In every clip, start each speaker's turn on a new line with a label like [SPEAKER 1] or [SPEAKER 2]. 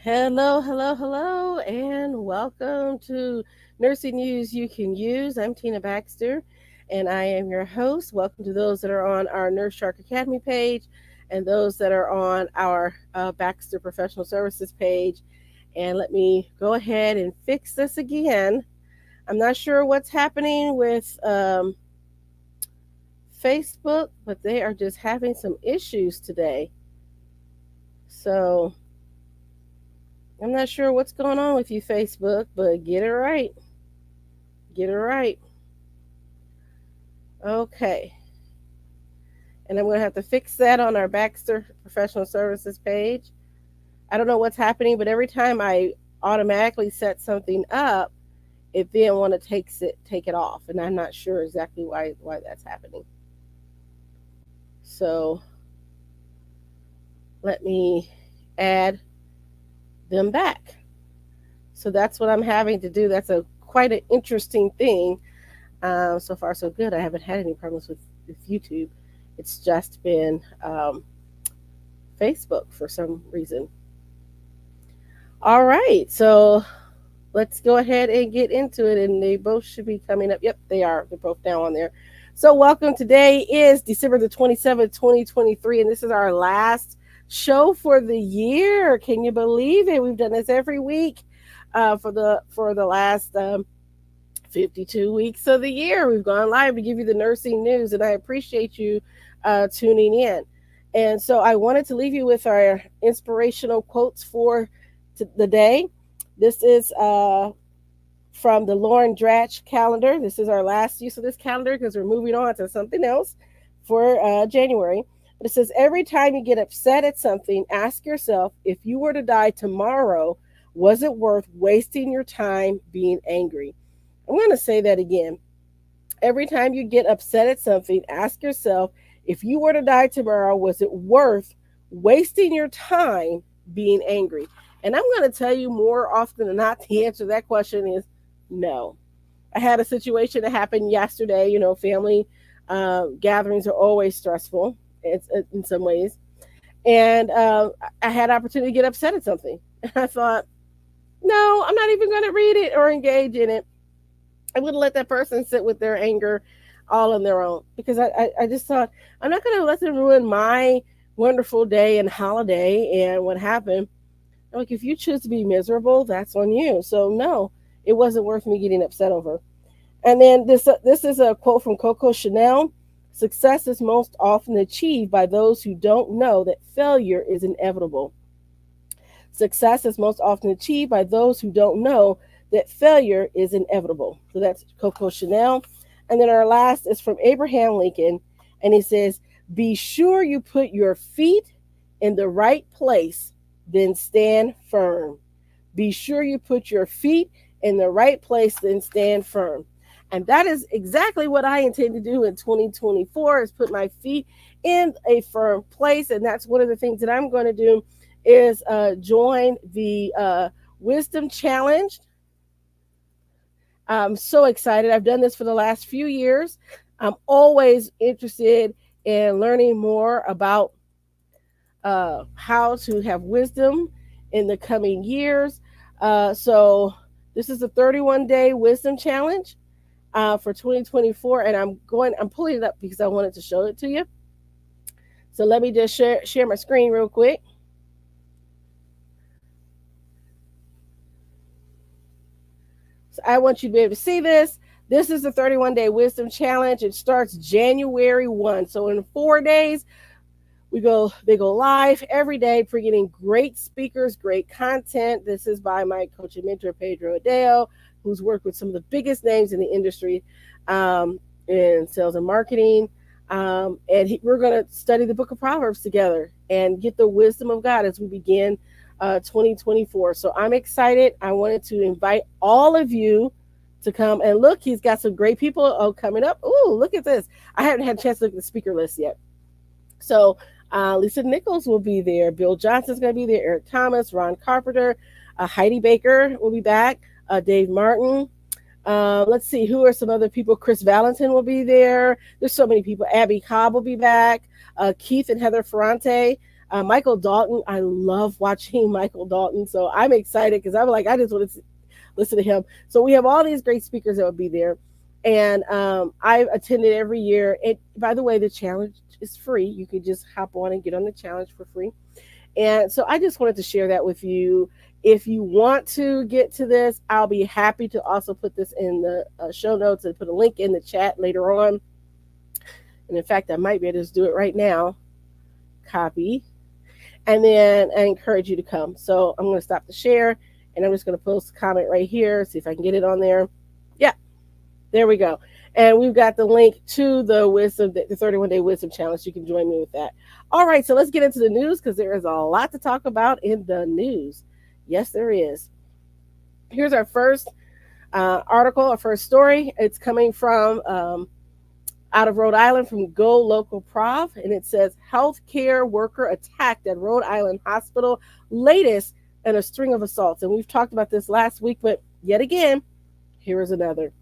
[SPEAKER 1] Hello, hello, hello, and welcome to Nursing News You Can Use. I'm Tina Baxter, and I am your host. Welcome to those that are on our Nurse Shark Academy page and those that are on our Baxter Professional Services page. And let me go ahead and fix this again. I'm not sure what's happening with Facebook, but they are just having some issues today. So I'm not sure what's going on with you, Facebook, but get it right. Get it right. Okay. And I'm going to have to fix that on our Baxter Professional Services page. I don't know what's happening, but every time I automatically set something up, it then want to take it off, and I'm not sure exactly why that's happening. So let me add them back. So that's what I'm having to do. That's a quite an interesting thing. So far, so good. I haven't had any problems with YouTube. It's just been Facebook for some reason. All right, so let's go ahead and get into it. And they both should be coming up. Yep, they are. They're both now on there. So, welcome. Today is December the 27th, 2023, and this is our last show for the year. Can you believe it? We've done this every week for the last 52 weeks of the year. We've gone live to give you the nursing news, and I appreciate you tuning in. And so I wanted to leave you with our inspirational quotes for the day. This is from the Lauren Dratch calendar. This is our last use of this calendar because we're moving on to something else for January. But it says, every time you get upset at something, ask yourself, if you were to die tomorrow, was it worth wasting your time being angry? I'm going to say that again. Every time you get upset at something, ask yourself, if you were to die tomorrow, was it worth wasting your time being angry? And I'm going to tell you more often than not, the answer to that question is no. I had a situation that happened yesterday. You know, family gatherings are always stressful in some ways. And I had opportunity to get upset at something. And I thought, no, I'm not even going to read it or engage in it. I'm going to let that person sit with their anger all on their own, because I just thought, I'm not going to let them ruin my wonderful day and holiday and what happened. Like, if you choose to be miserable, that's on you. So no, it wasn't worth me getting upset over. And then this is a quote from Coco Chanel. Success is most often achieved by those who don't know that failure is inevitable. Success is most often achieved by those who don't know that failure is inevitable. So that's Coco Chanel. And then our last is from Abraham Lincoln. And he says, be sure you put your feet in the right place, then stand firm. Be sure you put your feet in the right place, then stand firm. And that is exactly what I intend to do in 2024, is put my feet in a firm place. And that's one of the things that I'm going to do, is join the Wisdom Challenge. I'm so excited. I've done this for the last few years. I'm always interested in learning more about how to have wisdom in the coming years. So this is a 31-day wisdom challenge for 2024, and I'm pulling it up because I wanted to show it to you. So let me just share my screen real quick. So I want you to be able to see this. This is the 31-day wisdom challenge. It starts January 1. So in 4 days, they go live every day, bringing great speakers, great content. This is by my coach and mentor, Pedro Adeo, who's worked with some of the biggest names in the industry in sales and marketing. We're going to study the book of Proverbs together and get the wisdom of God as we begin 2024. So I'm excited. I wanted to invite all of you to come and look. He's got some great people coming up. Ooh, look at this. I haven't had a chance to look at the speaker list yet. So Lisa Nichols will be there. Bill Johnson's going to be there. Eric Thomas, Ron Carpenter, Heidi Baker will be back. Dave Martin. Let's see, who are some other people? Chris Valentin will be there. There's so many people. Abby Cobb will be back. Keith and Heather Ferrante Michael Dalton, I love watching Michael Dalton. So I'm excited because I'm like, I just want to listen to him. So we have all these great speakers that will be there. And I've attended every year. And by the way, the challenge is free. You can just hop on and get on the challenge for free. And so I just wanted to share that with you. If you want to get to this, I'll be happy to also put this in the show notes and put a link in the chat later on. And in fact, I might be able to just do it right now. Copy. And then I encourage you to come. So I'm going to stop the share and I'm just going to post a comment right here, see if I can get it on there. Yeah, there we go. And we've got the link to the 31 Day Wisdom Challenge. You can join me with that. All right, so let's get into the news because there is a lot to talk about in the news. Yes, there is. Here's our first article, our first story. It's coming from out of Rhode Island from Go Local Prov, and it says healthcare worker attacked at Rhode Island hospital, latest in a string of assaults. And we've talked about this last week, but yet again, here is another.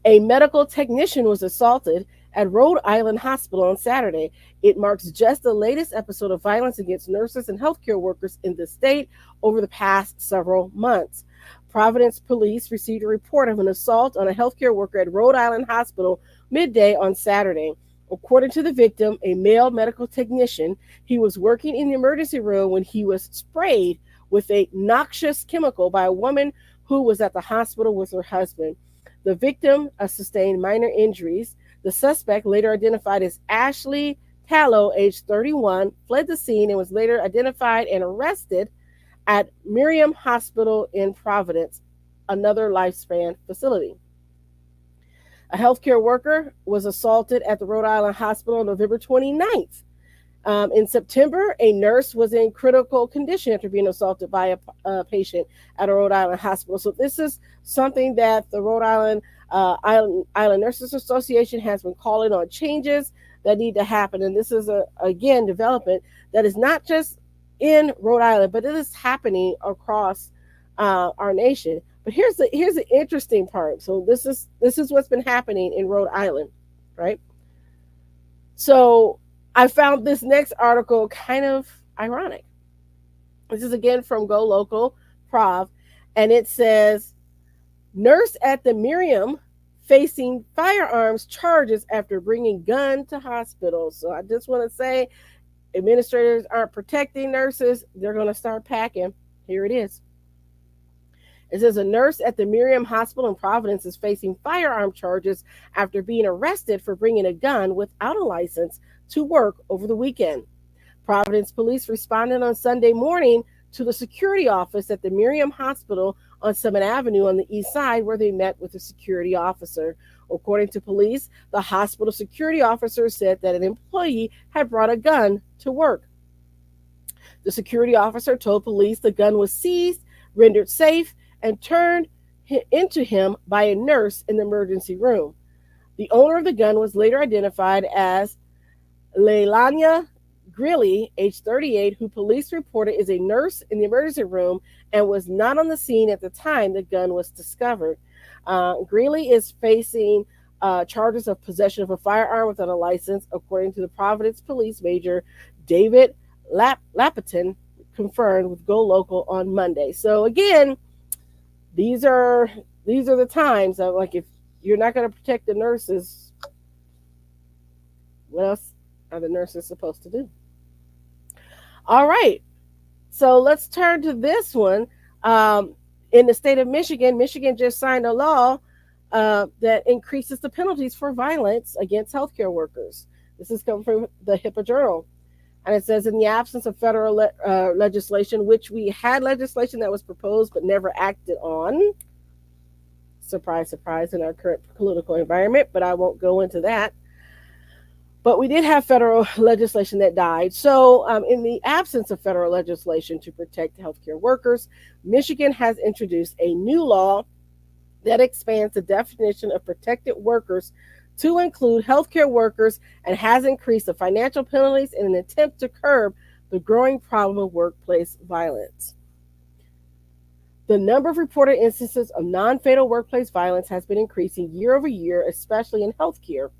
[SPEAKER 1] A medical technician was assaulted at Rhode Island Hospital on Saturday. It marks just the latest episode of violence against nurses and healthcare workers in the state over the past several months. Providence police received a report of an assault on a healthcare worker at Rhode Island Hospital midday on Saturday. According to the victim, a male medical technician, he was working in the emergency room when he was sprayed with a noxious chemical by a woman who was at the hospital with her husband. The victim sustained minor injuries. The suspect, later identified as Ashley Tallow, age 31, fled the scene and was later identified and arrested at Miriam Hospital in Providence, another lifespan facility. A healthcare worker was assaulted at the Rhode Island Hospital on November 29th. In September, a nurse was in critical condition after being assaulted by a patient at a Rhode Island hospital. So this is something that the Rhode Island Island Nurses Association has been calling on changes that need to happen. And this is, again, development that is not just in Rhode Island, but it is happening across our nation. But here's the interesting part. So this is what's been happening in Rhode Island, right? So I found this next article kind of ironic. This is again from Go Local Prov, and it says, nurse at the Miriam facing firearms charges after bringing gun to hospital. So I just want to say, administrators aren't protecting nurses. They're going to start packing. Here it is. It says a nurse at the Miriam Hospital in Providence is facing firearm charges after being arrested for bringing a gun without a license to work over the weekend. Providence police responded on Sunday morning to the security office at the Miriam Hospital on Summit Avenue on the east side, where they met with a security officer. According to police, the hospital security officer said that an employee had brought a gun to work. The security officer told police the gun was seized, rendered safe, and turned into him by a nurse in the emergency room. The owner of the gun was later identified as Leilania Greeley, age 38, who police reported is a nurse in the emergency room and was not on the scene at the time the gun was discovered. Greeley is facing charges of possession of a firearm without a license, according to the Providence Police Major David Lapiton, confirmed with Go Local on Monday. So again, these are the times of, like, if you're not going to protect the nurses, what else are the nurses supposed to do? All right, so let's turn to this one. In the state of Michigan, Michigan just signed a law that increases the penalties for violence against healthcare workers. This is coming from the HIPAA Journal. And it says, in the absence of federal legislation, which we had legislation that was proposed but never acted on. Surprise, surprise, in our current political environment, but I won't go into that. But we did have federal legislation that died. So in the absence of federal legislation to protect healthcare workers, Michigan has introduced a new law that expands the definition of protected workers to include healthcare workers and has increased the financial penalties in an attempt to curb the growing problem of workplace violence. The number of reported instances of non-fatal workplace violence has been increasing year over year, especially in healthcare,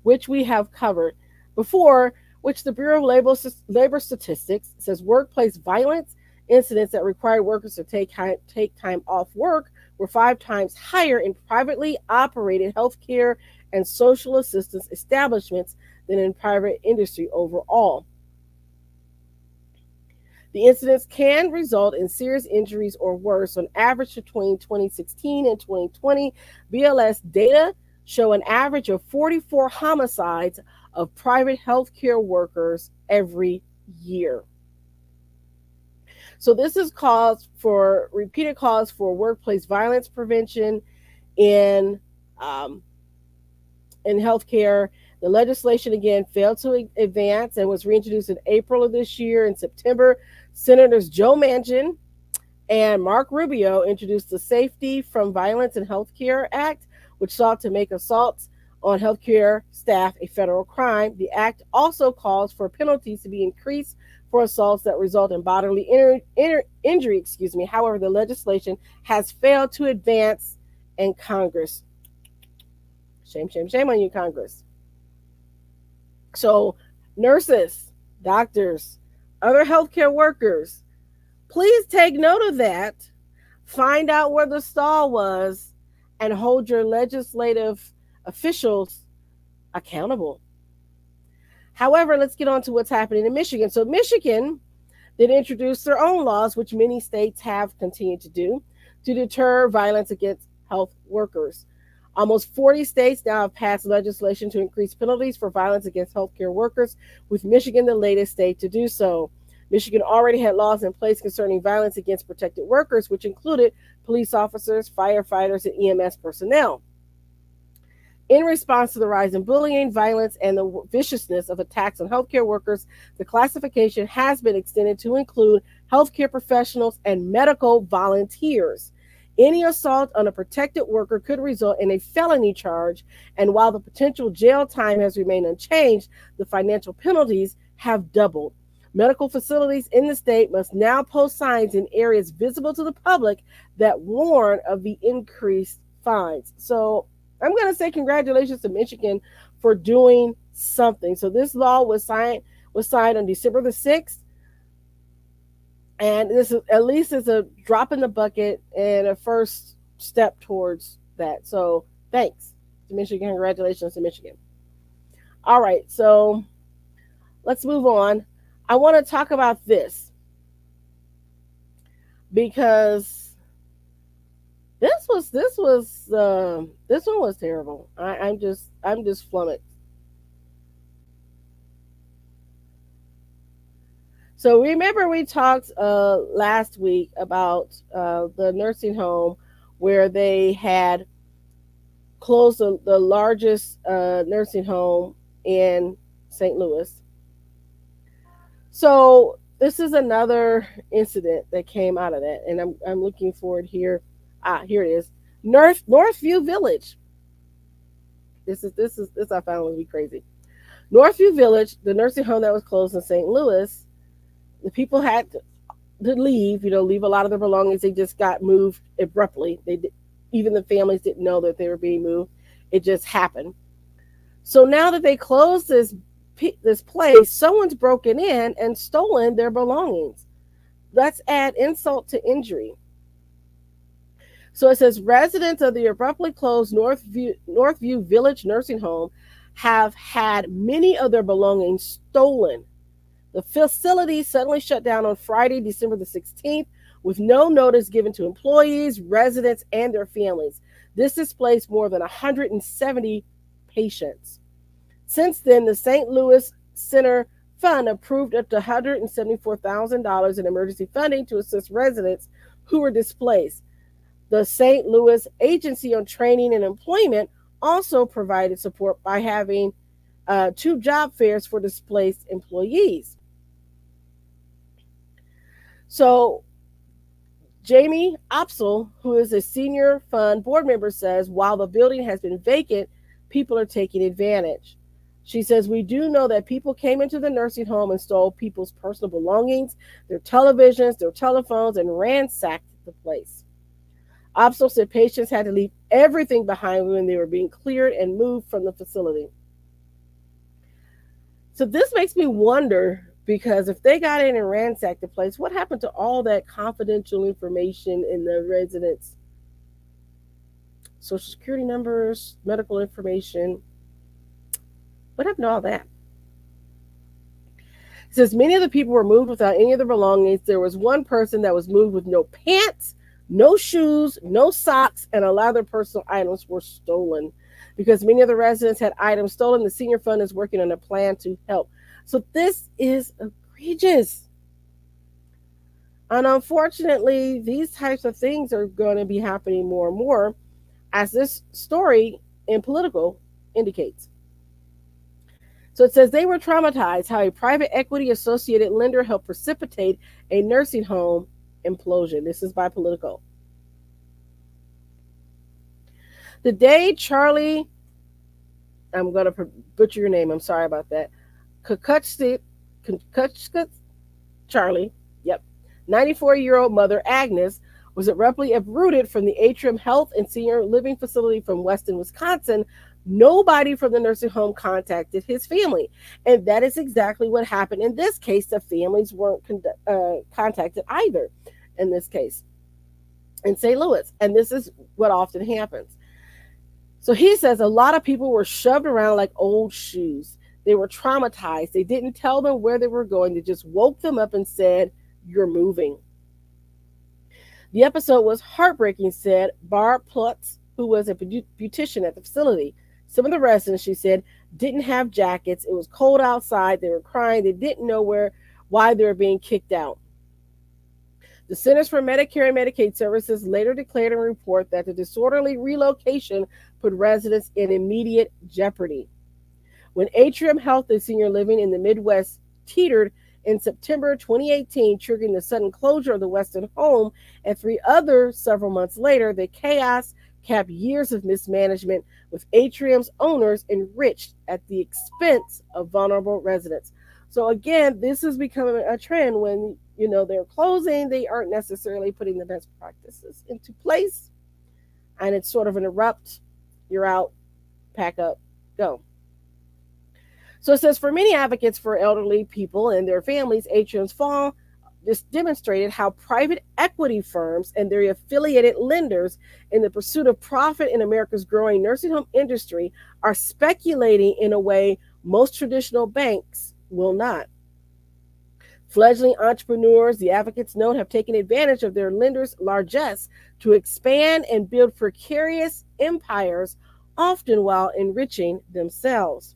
[SPEAKER 1] which we have covered before. which the Bureau of Labor Statistics says workplace violence incidents that required workers to take time off work were 5 times higher in privately operated healthcare and social assistance establishments than in private industry overall. The incidents can result in serious injuries or worse. On average, between 2016 and 2020, BLS data show an average of 44 homicides of private healthcare workers every year. So this is repeated calls for workplace violence prevention in um, in healthcare. The legislation again failed to advance and was reintroduced in April of this year. In September, Senators Joe Manchin and Mark Rubio introduced the Safety from Violence in Healthcare Act, which sought to make assaults on healthcare staff a federal crime. The act also calls for penalties to be increased for assaults that result in bodily injury. However, the legislation has failed to advance in Congress. Shame, shame, shame on you, Congress. So, nurses, doctors, other healthcare workers, please take note of that. Find out where the stall was and hold your legislative officials accountable. However, let's get on to what's happening in Michigan. So, Michigan did introduce their own laws, which many states have continued to do, to deter violence against health workers. Almost 40 states now have passed legislation to increase penalties for violence against healthcare workers, with Michigan the latest state to do so. Michigan already had laws in place concerning violence against protected workers, which included police officers, firefighters, and EMS personnel. In response to the rise in bullying, violence, and the viciousness of attacks on healthcare workers, the classification has been extended to include healthcare professionals and medical volunteers. Any assault on a protected worker could result in a felony charge, and while the potential jail time has remained unchanged, the financial penalties have doubled. Medical facilities in the state must now post signs in areas visible to the public that warn of the increased fines. So I'm going to say congratulations to Michigan for doing something. So this law was signed on December the 6th. And this is at least is a drop in the bucket and a first step towards that. So thanks to Michigan. Congratulations to Michigan. All right, so let's move on. I want to talk about this because this one was terrible. I'm just flummoxed. So remember we talked last week about the nursing home where they had closed the largest nursing home in St. Louis. So this is another incident that came out of that, and I'm looking forward here. Here it is, Northview Village. This I found would be crazy. Northview Village, the nursing home that was closed in St. Louis. The people had to leave, leave a lot of their belongings. They just got moved abruptly. Even the families didn't know that they were being moved. It just happened. So now that they closed this place, someone's broken in and stolen their belongings. Let's add insult to injury. So it says residents of the abruptly closed Northview Village nursing home have had many of their belongings stolen. The facility suddenly shut down on Friday, December the 16th, with no notice given to employees, residents, and their families. This displaced more than 170 patients. Since then, the St. Louis Center Fund approved up to $174,000 in emergency funding to assist residents who were displaced. The St. Louis Agency on Training and Employment also provided support by having 2 job fairs for displaced employees. So Jamie Opsel, who is a senior fund board member, says while the building has been vacant, people are taking advantage. She says, we do know that people came into the nursing home and stole people's personal belongings, their televisions, their telephones, and ransacked the place. Opsel said patients had to leave everything behind when they were being cleared and moved from the facility. So this makes me wonder, because if they got in and ransacked the place, what happened to all that confidential information in the residents' social security numbers, medical information? What happened to all that? It says many of the people were moved without any of their belongings. There was one person that was moved with no pants, no shoes, no socks, and a lot of their personal items were stolen. Because many of the residents had items stolen, the senior fund is working on a plan to help. So this is egregious. And unfortunately, these types of things are going to be happening more and more, as this story in Politico indicates. So it says they were traumatized how a private equity associated lender helped precipitate a nursing home implosion. This is by Politico. The day Charlie, I'm going to butcher your name, I'm sorry about that. Kukutskit Charlie, yep, 94-year-old mother Agnes was abruptly uprooted from the Atrium Health and Senior Living Facility from Weston, Wisconsin. Nobody from the nursing home contacted his family. And that is exactly what happened in this case. The families weren't contacted either in this case in St. Louis. And this is what often happens. So he says a lot of people were shoved around like old shoes. They were traumatized. They didn't tell them where they were going. They just woke them up and said, "You're moving." The episode was heartbreaking, said Barb Plutz, who was a beautician at the facility. Some of the residents, she said, didn't have jackets. It was cold outside. They were crying. They didn't know why they were being kicked out. The Centers for Medicare and Medicaid Services later declared in a report that the disorderly relocation put residents in immediate jeopardy. When Atrium Health and Senior Living in the Midwest teetered in September 2018, triggering the sudden closure of the Weston home, and 3 others several months later, the chaos capped years of mismanagement, with Atrium's owners enriched at the expense of vulnerable residents. So again, this is becoming a trend. When they're closing, they aren't necessarily putting the best practices into place, and it's sort of an abrupt, you're out, pack up, go. So it says for many advocates for elderly people and their families, Atrium's fall this demonstrated how private equity firms and their affiliated lenders, in the pursuit of profit in America's growing nursing home industry, are speculating in a way most traditional banks will not. Fledgling entrepreneurs, the advocates note, have taken advantage of their lenders' largesse to expand and build precarious empires, often while enriching themselves.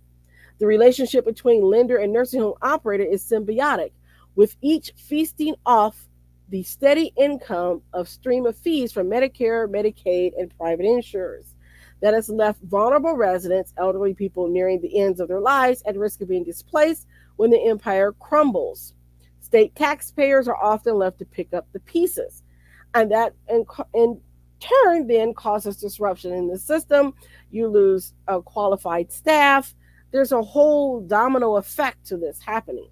[SPEAKER 1] The relationship between lender and nursing home operator is symbiotic, with each feasting off the steady income of stream of fees from Medicare, Medicaid, and private insurers. That has left vulnerable residents, elderly people nearing the ends of their lives, at risk of being displaced when the empire crumbles. State taxpayers are often left to pick up the pieces, and that in turn then causes disruption in the system. You lose qualified staff. There's a whole domino effect to this happening.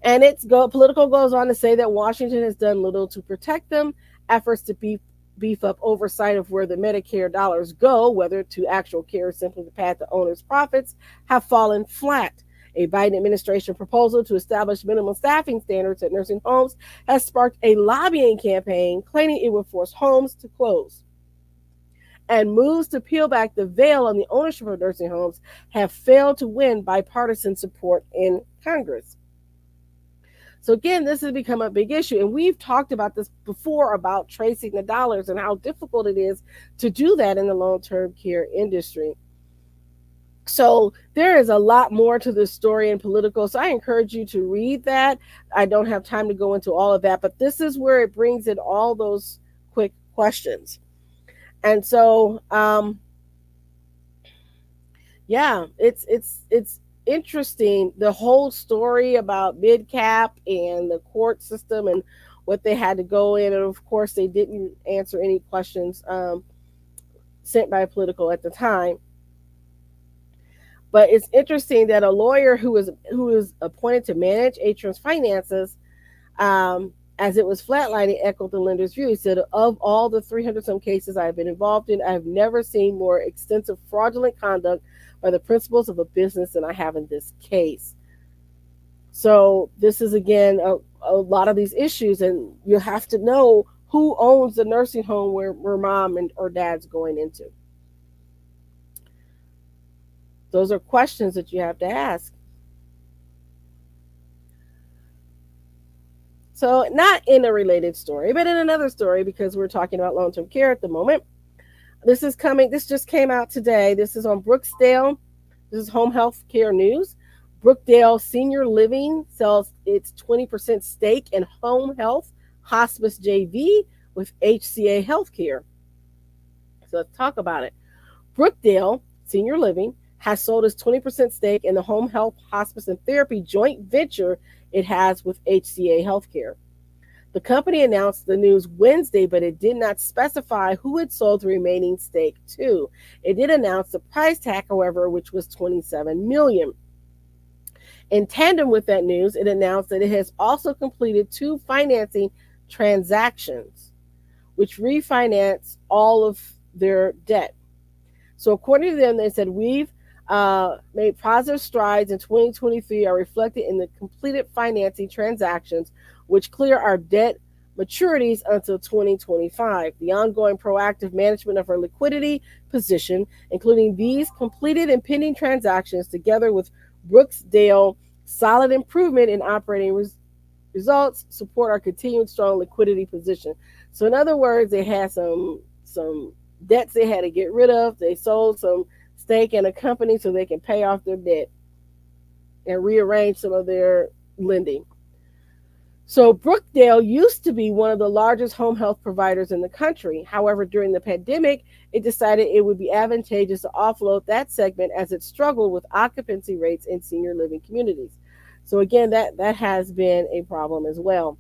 [SPEAKER 1] And Politico goes on to say that Washington has done little to protect them. Efforts to beef up oversight of where the Medicare dollars go, whether to actual care or simply to pad the owner's profits, have fallen flat. A Biden administration proposal to establish minimum staffing standards at nursing homes has sparked a lobbying campaign claiming it would force homes to close. And moves to peel back the veil on the ownership of nursing homes have failed to win bipartisan support in Congress. So again, this has become a big issue. And we've talked about this before, about tracing the dollars and how difficult it is to do that in the long-term care industry. So there is a lot more to this story in Politico. So I encourage you to read that. I don't have time to go into all of that, but this is where it brings in all those quick questions. And so, it's interesting, the whole story about MidCap and the court system and what they had to go in. And of course, they didn't answer any questions sent by Politico at the time. But it's interesting that a lawyer who was appointed to manage Atrium's finances, as it was flatlining, echoed the lender's view. He said, of all the 300 some cases I've been involved in, I've never seen more extensive fraudulent conduct by the principles of a business than I have in this case. So this is again a lot of these issues, and you have to know who owns the nursing home where mom and or dad's going into. Those are questions that you have to ask. So, not in a related story, but in another story, because we're talking about long term care at the moment. This just came out today. This is on Brooksdale. This is Home Health Care News. Brookdale Senior Living sells its 20% stake in Home Health Hospice JV with HCA Healthcare. So let's talk about it. Brookdale Senior Living has sold its 20% stake in the Home Health Hospice and Therapy joint venture it has with HCA Healthcare. The company announced the news Wednesday, but it did not specify who it sold the remaining stake to. It did announce the price tag, however, which was $27 million. In tandem with that news, it announced that it has also completed 2 financing transactions, which refinance all of their debt. So according to them, they said, we've made positive strides in 2023 are reflected in the completed financing transactions, which clear our debt maturities until 2025. The ongoing proactive management of our liquidity position, including these completed and pending transactions, together with Brooksdale solid improvement in operating results, support our continued strong liquidity position. So in other words, they had some debts they had to get rid of. They sold some stake in a company so they can pay off their debt and rearrange some of their lending. So Brookdale used to be one of the largest home health providers in the country. However, during the pandemic, it decided it would be advantageous to offload that segment as it struggled with occupancy rates in senior living communities. So again, that has been a problem as well.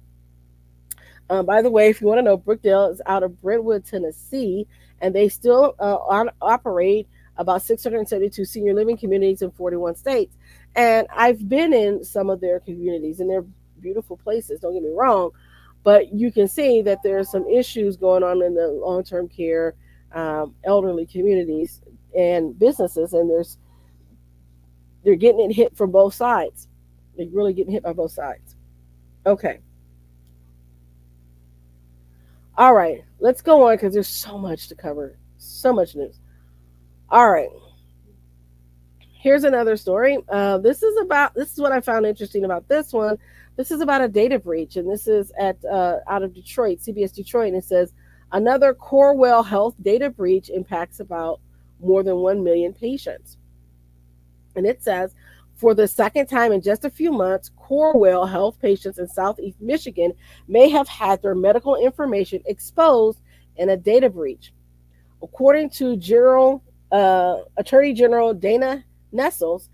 [SPEAKER 1] By the way, if you want to know, Brookdale is out of Brentwood, Tennessee, and they still operate about 672 senior living communities in 41 states. And I've been in some of their communities, and they're beautiful places, don't get me wrong, but you can see that there's some issues going on in the long-term care elderly communities and businesses, and they're getting it hit from both sides. They're really getting hit by both sides. Okay. All right. Let's go on because there's so much to cover. So much news. All right. Here's another story. This is what I found interesting about this one. This is about a data breach, and this is at out of Detroit, CBS Detroit, and it says another Corewell Health data breach impacts about more than 1 million patients. And it says, for the second time in just a few months, Corewell Health patients in Southeast Michigan may have had their medical information exposed in a data breach. According to Attorney General Dana Nessels,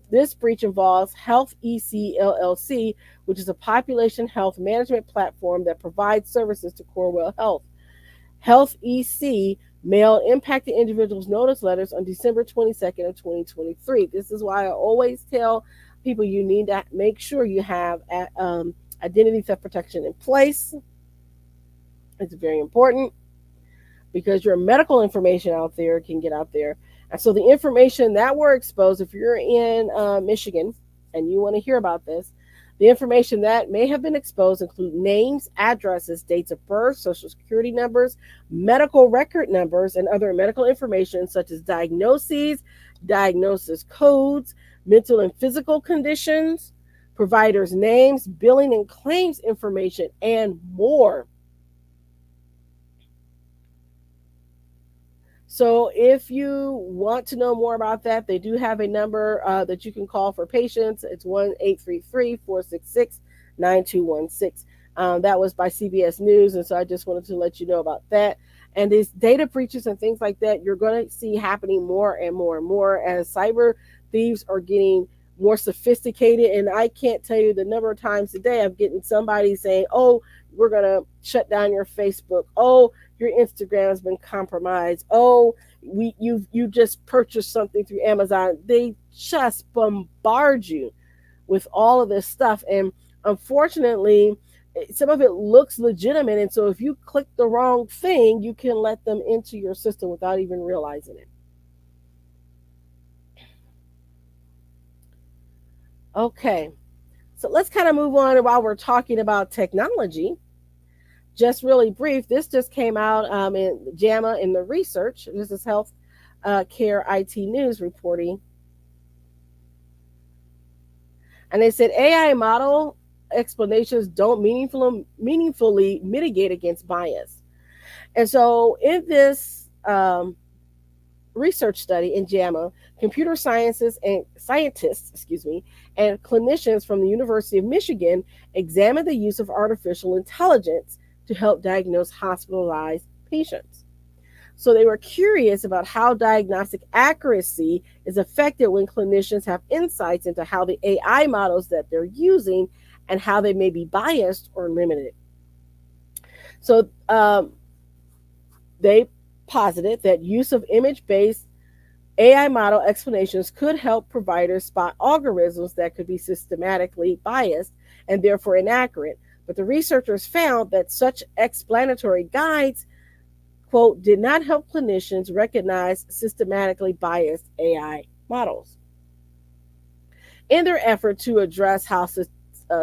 [SPEAKER 1] this breach involves Health EC LLC, which is a population health management platform that provides services to Corewell Health. Health EC mailed impacted individuals notice letters on December 22nd of 2023. This is why I always tell people you need to make sure you have identity theft protection in place. It's very important because your medical information out there can get out there. And so the information that were exposed, if you're in Michigan and you want to hear about this, the information that may have been exposed include names, addresses, dates of birth, social security numbers, medical record numbers, and other medical information such as diagnoses, diagnosis codes, mental and physical conditions, providers' names, billing and claims information, and more. So if you want to know more about that, they do have a number that you can call for patients. It's 1-833-466-9216. That was by CBS News, and so I just wanted to let you know about that. And these data breaches and things like that, you're going to see happening more and more and more as cyber thieves are getting more sophisticated. And I can't tell you the number of times a day I'm getting somebody saying, oh, we're going to shut down your Facebook. Oh, your Instagram has been compromised. Oh, you just purchased something through Amazon. They just bombard you with all of this stuff. And unfortunately, some of it looks legitimate. And so if you click the wrong thing, you can let them into your system without even realizing it. Okay, so let's kind of move on while we're talking about technology. Just really brief, this just came out in JAMA in the research. This is Health Care IT News reporting. And they said AI model explanations don't meaningfully mitigate against bias. And so in this research study in JAMA, computer sciences and scientists, and clinicians from the University of Michigan examined the use of artificial intelligence to help diagnose hospitalized patients. So they were curious about how diagnostic accuracy is affected when clinicians have insights into how the AI models that they're using and how they may be biased or limited. So they posited that use of image-based AI model explanations could help providers spot algorithms that could be systematically biased and therefore inaccurate. But the researchers found that such explanatory guides, quote, did not help clinicians recognize systematically biased AI models. In their effort to address how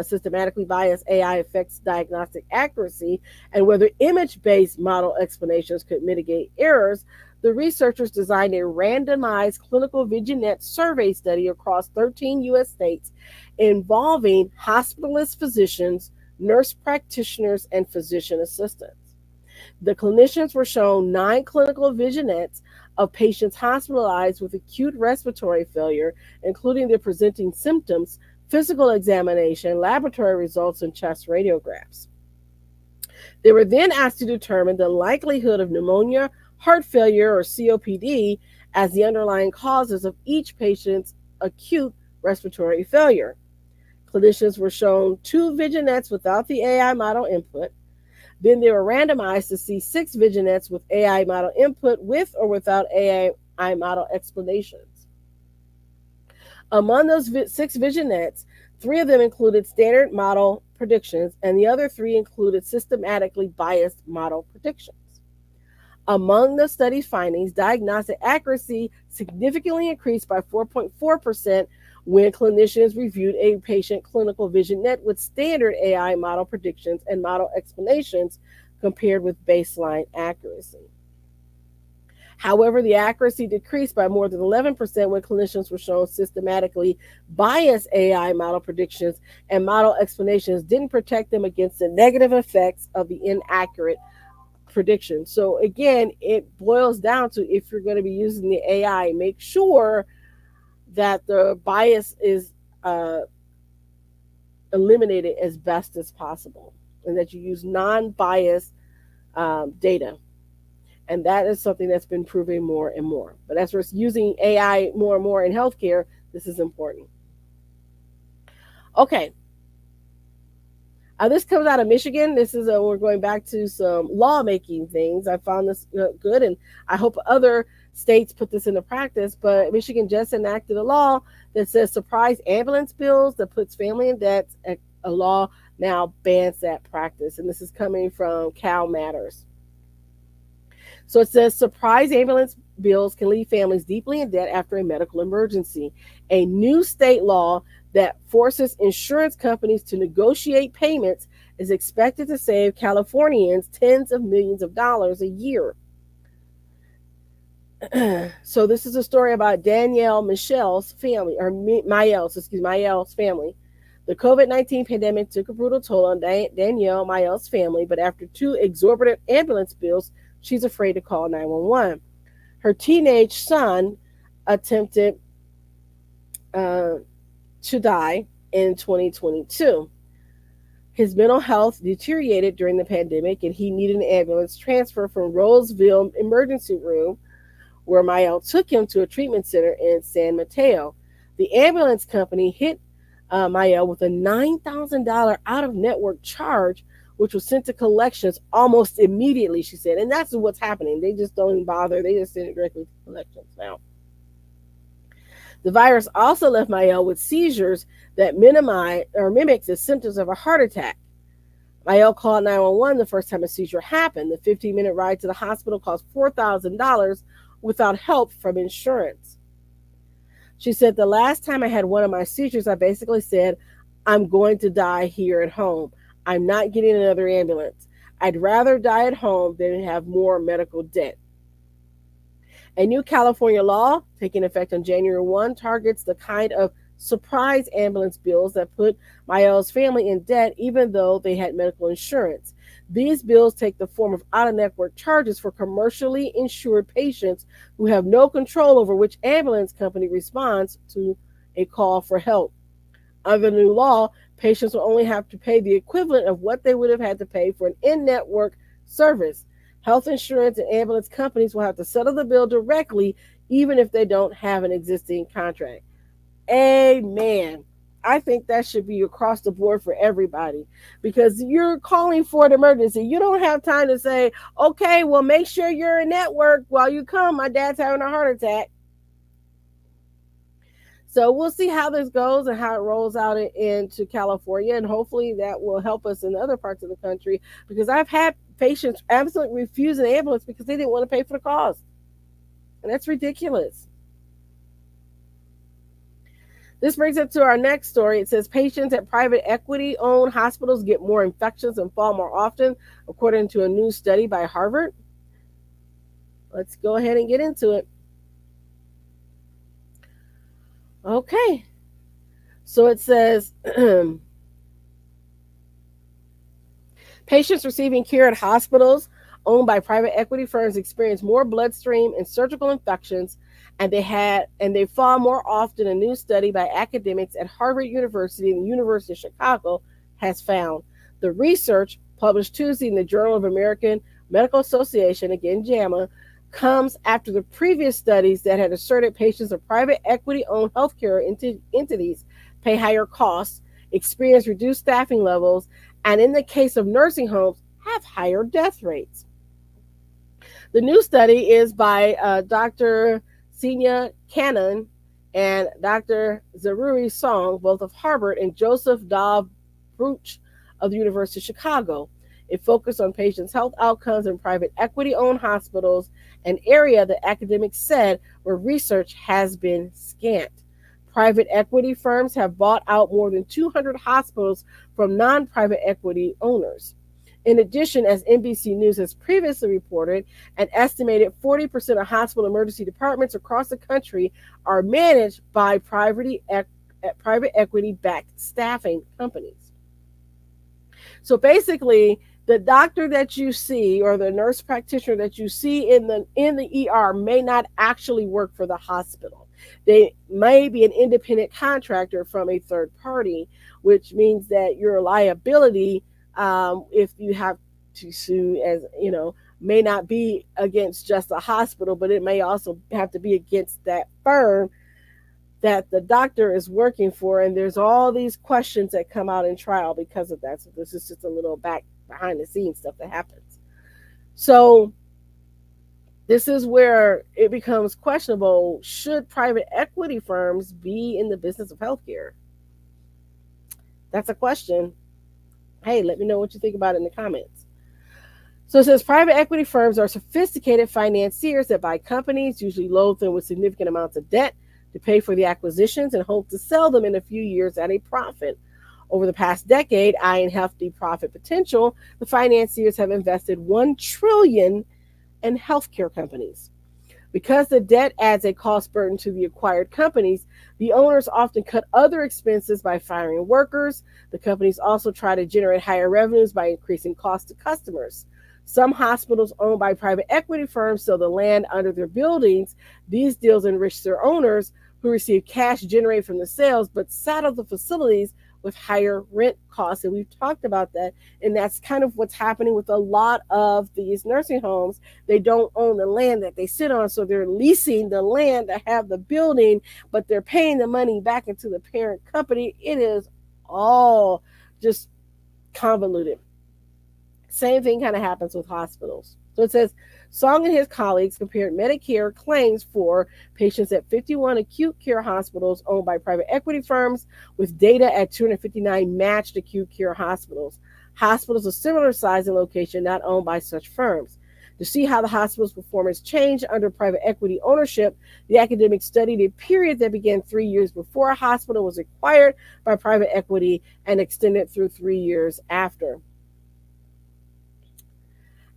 [SPEAKER 1] systematically biased AI affects diagnostic accuracy and whether image based model explanations could mitigate errors, the researchers designed a randomized clinical vignette survey study across 13 U.S. states involving hospitalist physicians, nurse practitioners, and physician assistants. The clinicians were shown 9 clinical vignettes of patients hospitalized with acute respiratory failure, including their presenting symptoms, physical examination, laboratory results, and chest radiographs. They were then asked to determine the likelihood of pneumonia, heart failure, or COPD as the underlying causes of each patient's acute respiratory failure. Clinicians were shown 2 vignettes without the AI model input. Then they were randomized to see 6 vignettes with AI model input with or without AI model explanations. Among those 6 vignettes, 3 of them included standard model predictions, and the other 3 included systematically biased model predictions. Among the study's findings, diagnostic accuracy significantly increased by 4.4% when clinicians reviewed a patient clinical vignette with standard AI model predictions and model explanations compared with baseline accuracy. However, the accuracy decreased by more than 11% when clinicians were shown systematically biased AI model predictions and model explanations didn't protect them against the negative effects of the inaccurate prediction. So again, it boils down to, if you're going to be using the AI, make sure that the bias is eliminated as best as possible and that you use non-biased data. And that is something that's been proven more and more. But as we're using AI more and more in healthcare, this is important. Okay. This comes out of Michigan. This is we're going back to some lawmaking things. I found this good, and I hope other states put this into practice. But Michigan just enacted a law that says surprise ambulance bills that puts family in debt. A law now bans that practice, and this is coming from Cal Matters. So it says surprise ambulance bills can leave families deeply in debt after a medical emergency. A new state law that forces insurance companies to negotiate payments is expected to save Californians tens of millions of dollars a year. So this is a story about Danielle Michelle's family, or Maelle's family. The COVID-19 pandemic took a brutal toll on Danielle Maelle's family, but after 2 exorbitant ambulance bills, she's afraid to call 911. Her teenage son attempted to die in 2022. His mental health deteriorated during the pandemic, and he needed an ambulance transfer from Roseville Emergency Room, where Maelle took him, to a treatment center in San Mateo. The ambulance company hit Maelle with a $9,000 out-of-network charge, which was sent to collections almost immediately, she said. And that's what's happening. They just don't even bother. They just send it directly to collections now. The virus also left Maelle with seizures that mimic the symptoms of a heart attack. Maelle called 911 the first time a seizure happened. The 15-minute ride to the hospital cost $4,000 without help from insurance. She said, the last time I had one of my seizures, I basically said, I'm going to die here at home. I'm not getting another ambulance. I'd rather die at home than have more medical debt. A new California law, taking effect on January 1, targets the kind of surprise ambulance bills that put Mael's family in debt even though they had medical insurance. These bills take the form of out of network charges for commercially insured patients who have no control over which ambulance company responds to a call for help. Under the new law, patients will only have to pay the equivalent of what they would have had to pay for an in network service. Health insurance and ambulance companies will have to settle the bill directly, even if they don't have an existing contract. Amen. I think that should be across the board for everybody because you're calling for an emergency. You don't have time to say, okay, well, make sure you're in network while you come. My dad's having a heart attack. So we'll see how this goes and how it rolls out into California, and hopefully that will help us in other parts of the country because I've had patients absolutely refuse an ambulance because they didn't want to pay for the cost. And that's ridiculous. This brings us to our next story. It says patients at private equity owned hospitals get more infections and fall more often, according to a new study by Harvard. Let's go ahead and get into it. Okay. So it says patients receiving care at hospitals owned by private equity firms experience more bloodstream and surgical infections, and they fall more often. A new study by academics at Harvard University and the University of Chicago has found. The research, published Tuesday in the Journal of American Medical Association, again JAMA, comes after the previous studies that had asserted patients of private equity-owned healthcare entities pay higher costs, experience reduced staffing levels, and in the case of nursing homes, have higher death rates. The new study is by Dr. Senia Cannon and Dr. Zaruri Song, both of Harvard, and Joseph Dov Bruch of the University of Chicago. It focused on patients' health outcomes in private equity-owned hospitals, an area that academics said where research has been scant. Private equity firms have bought out more than 200 hospitals from non-private equity owners. In addition, as NBC News has previously reported, an estimated 40% of hospital emergency departments across the country are managed by private equity-backed staffing companies. So basically, the doctor that you see or the nurse practitioner that you see in the ER may not actually work for the hospital. They may be an independent contractor from a third party, which means that your liability, if you have to sue, as you know, may not be against just a hospital, but it may also have to be against that firm that the doctor is working for. And there's all these questions that come out in trial because of that. So this is just a little behind the scenes stuff that happens. So this is where it becomes questionable. Should private equity firms be in the business of healthcare? That's a question. Hey, let me know what you think about it in the comments. So it says private equity firms are sophisticated financiers that buy companies, usually load them with significant amounts of debt to pay for the acquisitions and hope to sell them in a few years at a profit. Over the past decade, eyeing hefty profit potential, the financiers have invested $1 trillion in healthcare companies. Because the debt adds a cost burden to the acquired companies, the owners often cut other expenses by firing workers. The companies also try to generate higher revenues by increasing costs to customers. Some hospitals owned by private equity firms sell the land under their buildings. These deals enrich their owners, who receive cash generated from the sales, but saddle the facilities with higher rent costs. And we've talked about that. And that's kind of what's happening with a lot of these nursing homes. They don't own the land that they sit on, so they're leasing the land to have the building, but they're paying the money back into the parent company. It is all just convoluted. Same thing kind of happens with hospitals. So it says, Song and his colleagues compared Medicare claims for patients at 51 acute care hospitals owned by private equity firms with data at 259 matched acute care hospitals. Hospitals of similar size and location not owned by such firms. To see how the hospital's performance changed under private equity ownership, the academic studied a period that began 3 years before a hospital was acquired by private equity and extended through 3 years after.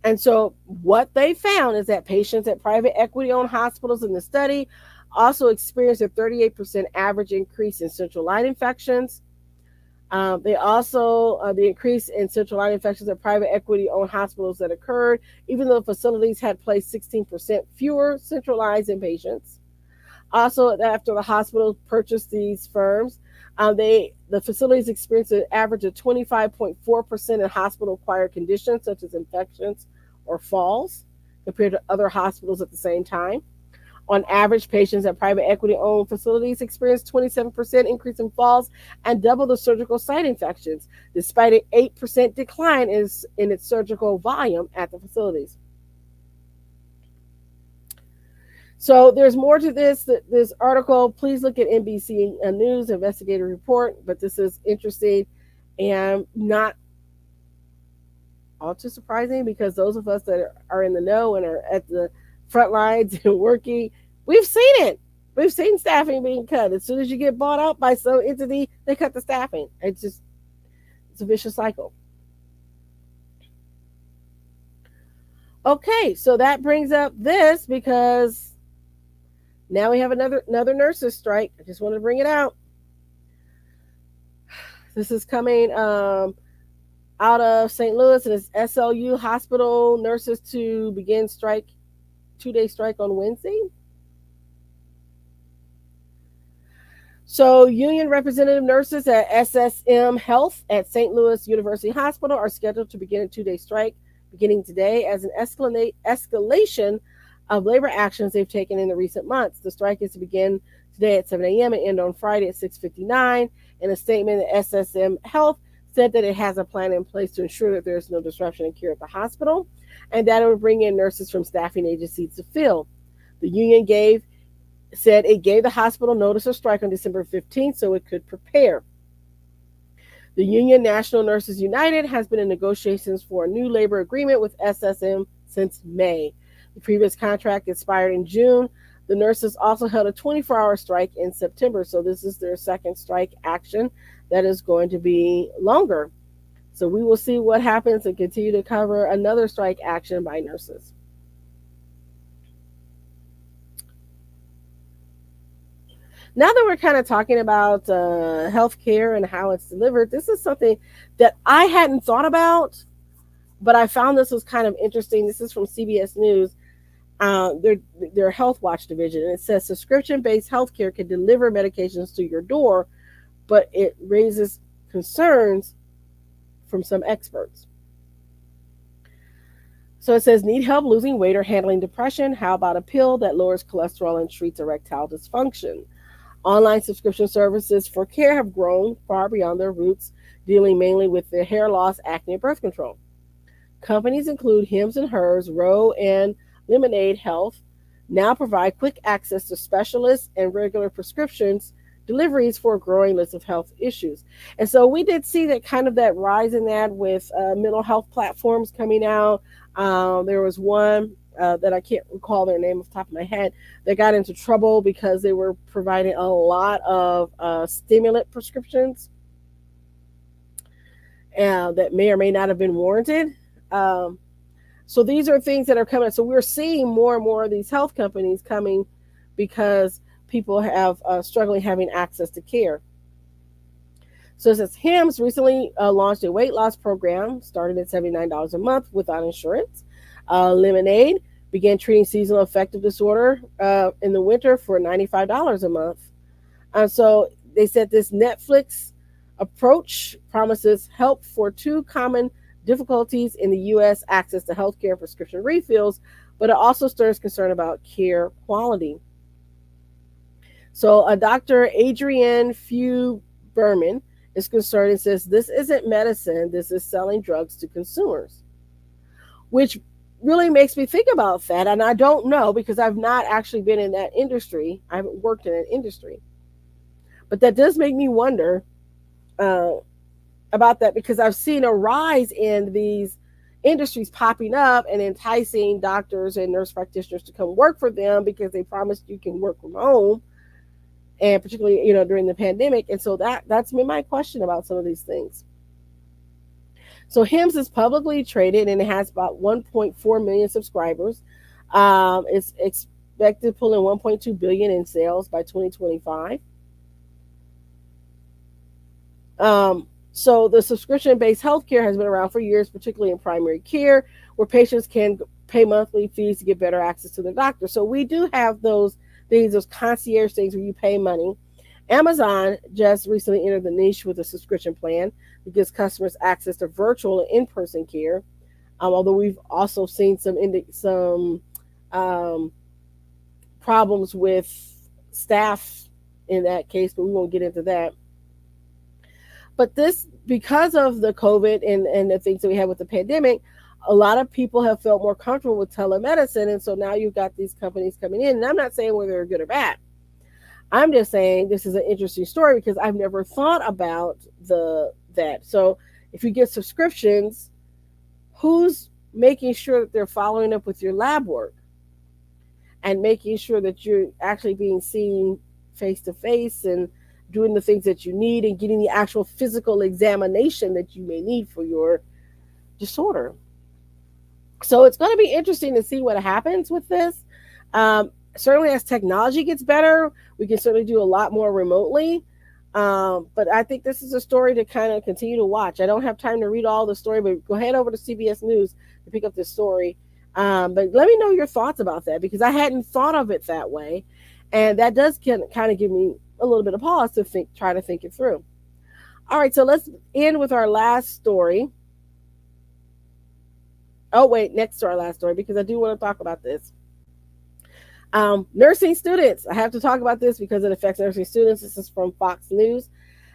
[SPEAKER 1] And so, what they found is that patients at private equity owned hospitals in the study also experienced a 38% average increase in central line infections. They also, the increase in central line infections at private equity owned hospitals that occurred, even though facilities had placed 16% fewer central lines in patients. Also, after the hospitals purchased these firms, the facilities experienced an average of 25.4% in hospital acquired conditions such as infections or falls compared to other hospitals at the same time. On average, patients at private equity owned facilities experienced 27% increase in falls and double the surgical site infections, despite an 8% decline in its surgical volume at the facilities. So there's more to this article. Please look at NBC News investigative report, but this is interesting and not all too surprising because those of us that are in the know and are at the front lines and working, we've seen it. We've seen staffing being cut. As soon as you get bought out by some entity, they cut the staffing. It's a vicious cycle. Okay, so that brings up this because now we have another nurses strike. I just wanted to bring it out. This is coming out of St. Louis, and it's SLU hospital nurses to begin 2-day strike on Wednesday. So, union representative nurses at SSM Health at St. Louis University Hospital are scheduled to begin a 2-day strike beginning today as an escalation of labor actions they've taken in the recent months. The strike is to begin today at 7 a.m. and end on Friday at 6:59. In a statement, SSM Health said that it has a plan in place to ensure that there is no disruption in care at the hospital and that it would bring in nurses from staffing agencies to fill. The union said it gave the hospital notice of strike on December 15th so it could prepare. The union, National Nurses United, has been in negotiations for a new labor agreement with SSM since May. The previous contract expired in June. The nurses also held a 24-hour strike in September, so this is their second strike action that is going to be longer. So we will see what happens and continue to cover another strike action by nurses. Now that we're kind of talking about healthcare and how it's delivered, this is something that I hadn't thought about, but I found this was kind of interesting. This is from CBS News, their Health Watch division. And it says subscription-based healthcare can deliver medications to your door, but it raises concerns from some experts. So it says, need help losing weight or handling depression? How about a pill that lowers cholesterol and treats erectile dysfunction? Online subscription services for care have grown far beyond their roots, dealing mainly with their hair loss, acne, and birth control. Companies include Hims and Hers, Ro, and Lemonade Health now provide quick access to specialists and regular prescriptions deliveries for a growing list of health issues. And so we did see that kind of that rise in that with mental health platforms coming out. There was one that I can't recall their name off the top of my head, that got into trouble because they were providing a lot of stimulant prescriptions that may or may not have been warranted. So these are things that are coming. So we're seeing more and more of these health companies coming because people have struggling having access to care. So it says Hims recently launched a weight loss program starting at $79 a month without insurance. Lemonade began treating seasonal affective disorder in the winter for $95 a month. So they said this Netflix approach promises help for two common difficulties in the U.S. access to healthcare prescription refills, but it also stirs concern about care quality. So Dr. Adrienne Few-Berman is concerned and says, this isn't medicine, this is selling drugs to consumers, which really makes me think about that. And I don't know because I've not actually been in that industry. I haven't worked in an industry. But that does make me wonder about that because I've seen a rise in these industries popping up and enticing doctors and nurse practitioners to come work for them because they promised you can work from home, and particularly during the pandemic. And so that's been my question about some of these things. So Hims is publicly traded and it has about 1.4 million subscribers. It's expected to pull in 1.2 billion in sales by 2025. So the subscription-based healthcare has been around for years, particularly in primary care, where patients can pay monthly fees to get better access to their doctor. So we do have those things, those concierge things where you pay money. Amazon just recently entered the niche with a subscription plan that gives customers access to virtual and in-person care. Although we've also seen some problems with staff in that case, but we won't get into that. But this, because of the COVID and the things that we had with the pandemic, a lot of people have felt more comfortable with telemedicine. And so now you've got these companies coming in. And I'm not saying whether they're good or bad. I'm just saying this is an interesting story because I've never thought about that. So if you get subscriptions, who's making sure that they're following up with your lab work and making sure that you're actually being seen face to face and doing the things that you need and getting the actual physical examination that you may need for your disorder? So it's going to be interesting to see what happens with this. Certainly, as technology gets better, we can certainly do a lot more remotely. But I think this is a story to kind of continue to watch. I don't have time to read all the story, but go ahead over to CBS News to pick up this story. But let me know your thoughts about that because I hadn't thought of it that way. And that does kind of give me a little bit of pause to try to think it through. All right, so let's end with our last story. Oh, wait, next to our last story, because I do want to talk about this. Nursing students. I have to talk about this because it affects nursing students. This is from Fox News.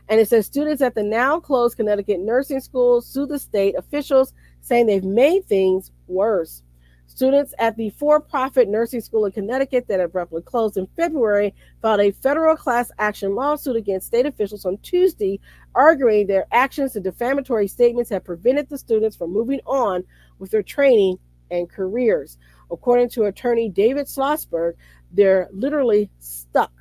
[SPEAKER 1] And it says students at the now closed Connecticut nursing schools sue the state officials saying they've made things worse. Students at the for-profit nursing school in Connecticut that abruptly closed in February filed a federal class action lawsuit against state officials on Tuesday, arguing their actions and defamatory statements have prevented the students from moving on with their training and careers. According to attorney David Schlossberg, they're literally stuck.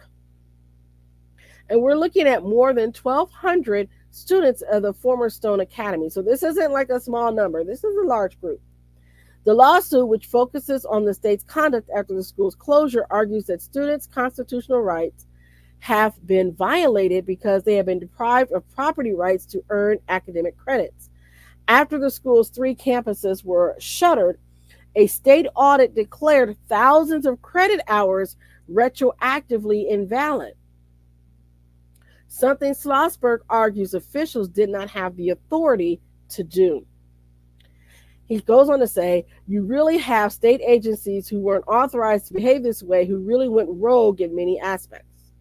[SPEAKER 1] And we're looking at more than 1,200 students of the former Stone Academy. So this isn't like a small number. This is a large group. The lawsuit, which focuses on the state's conduct after the school's closure, argues that students' constitutional rights have been violated because they have been deprived of property rights to earn academic credits. After the school's 3 campuses were shuttered, a state audit declared thousands of credit hours retroactively invalid, something Schlossberg argues officials did not have the authority to do. He goes on to say, you really have state agencies who weren't authorized to behave this way, who really went rogue in many aspects.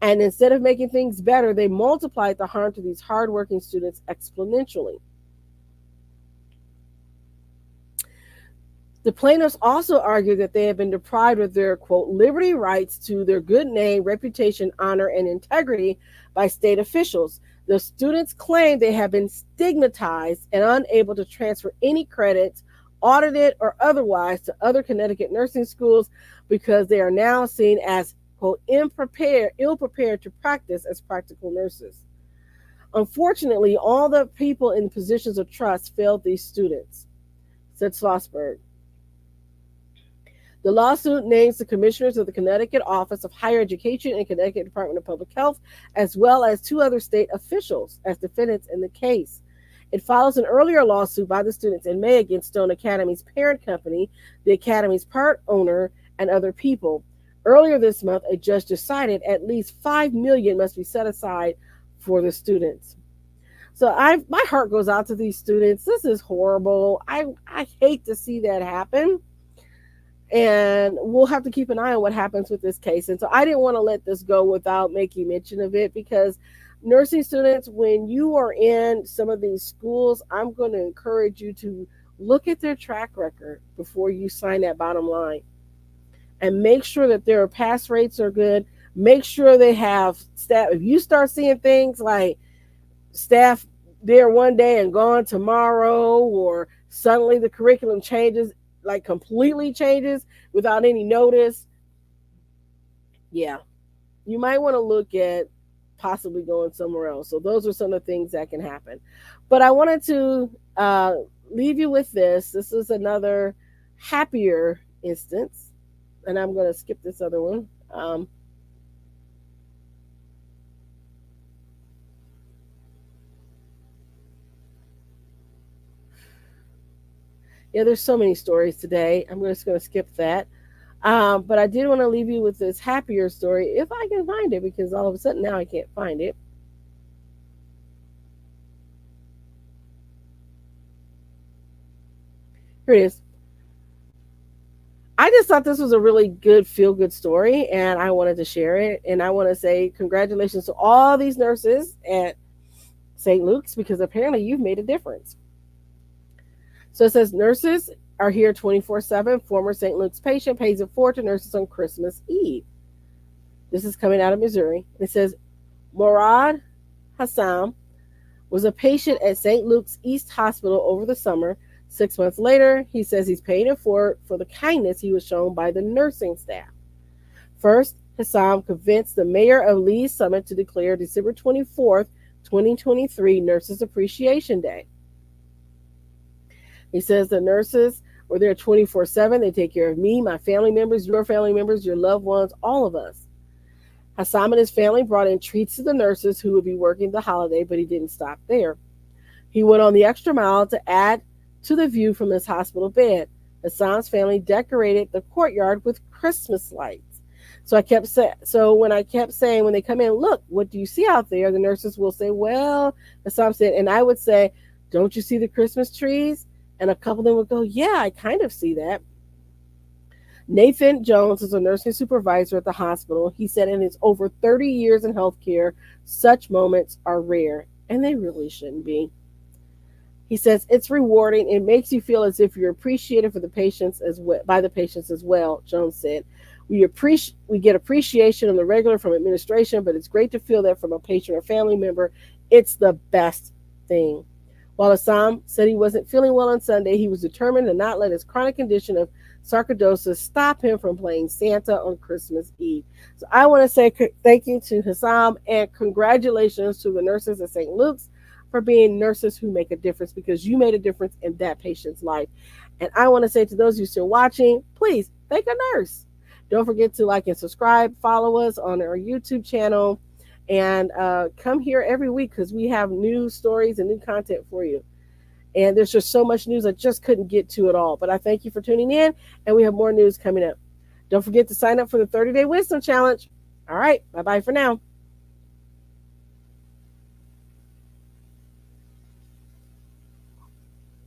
[SPEAKER 1] And instead of making things better, they multiplied the harm to these hardworking students exponentially. The plaintiffs also argue that they have been deprived of their, quote, liberty rights to their good name, reputation, honor, and integrity by state officials. The students claim they have been stigmatized and unable to transfer any credits, audited or otherwise, to other Connecticut nursing schools because they are now seen as, quote, ill prepared to practice as practical nurses. Unfortunately, all the people in positions of trust failed these students, said Schlossberg. The lawsuit names the commissioners of the Connecticut Office of Higher Education and Connecticut Department of Public Health, as well as 2 other state officials as defendants in the case. It follows an earlier lawsuit by the students in May against Stone Academy's parent company, the academy's part owner, and other people. Earlier this month, a judge decided at least $5 million must be set aside for the students. So my heart goes out to these students. This is horrible. I hate to see that happen. And we'll have to keep an eye on what happens with this case. And so I didn't want to let this go without making mention of it, because nursing students, when you are in some of these schools, I'm going to encourage you to look at their track record before you sign that bottom line, and make sure that their pass rates are good. Make sure they have staff. If you start seeing things like staff there one day and gone tomorrow, or suddenly the curriculum changes, like completely changes without any notice, yeah, you might want to look at possibly going somewhere else. So those are some of the things that can happen. But I wanted to leave you with this. This is another happier instance, and I'm going to skip this other one. Yeah, there's so many stories today. I'm just going to skip that. But I did want to leave you with this happier story if I can find it, because all of a sudden now I can't find it. Here it is. I just thought this was a really good feel good story, and I wanted to share it. And I want to say congratulations to all these nurses at St. Luke's, because apparently you've made a difference. So it says nurses are here 24/7. Former St. Luke's patient pays it forward to nurses on Christmas Eve. This is coming out of Missouri. It says Morad Hassam was a patient at St. Luke's East Hospital over the summer. 6 months later, he says he's paying it forward for the kindness he was shown by the nursing staff. First, Hassam convinced the mayor of Lee's Summit to declare December 24th, 2023 Nurses Appreciation Day. He says the nurses were there 24/7. They take care of me, my family members, your loved ones, all of us. Hassam and his family brought in treats to the nurses who would be working the holiday, but he didn't stop there. He went on the extra mile to add to the view from his hospital bed. Hassam's family decorated the courtyard with Christmas lights. So when I kept saying, when they come in, look, what do you see out there? The nurses will say, well, Hassam said, and I would say, don't you see the Christmas trees? And a couple of them would go, yeah, I kind of see that. Nathan Jones is a nursing supervisor at the hospital. He said in his over 30 years in healthcare, such moments are rare, and they really shouldn't be. He says it's rewarding. It makes you feel as if you're appreciated for the patients as well, by the patients as well. Jones said, we get appreciation on the regular from administration, but it's great to feel that from a patient or family member. It's the best thing. While Hassam said he wasn't feeling well on Sunday, he was determined to not let his chronic condition of sarcoidosis stop him from playing Santa on Christmas Eve. So I want to say thank you to Hassam, and congratulations to the nurses at St. Luke's for being nurses who make a difference, because you made a difference in that patient's life. And I want to say to those of you still watching, please thank a nurse. Don't forget to like and subscribe, follow us on our YouTube channel, and come here every week, because we have new stories and new content for you. And there's just so much news I just couldn't get to it all. But I thank you for tuning in, and we have more news coming up. Don't forget to sign up for the 30-Day Wisdom Challenge. All right, bye-bye for now.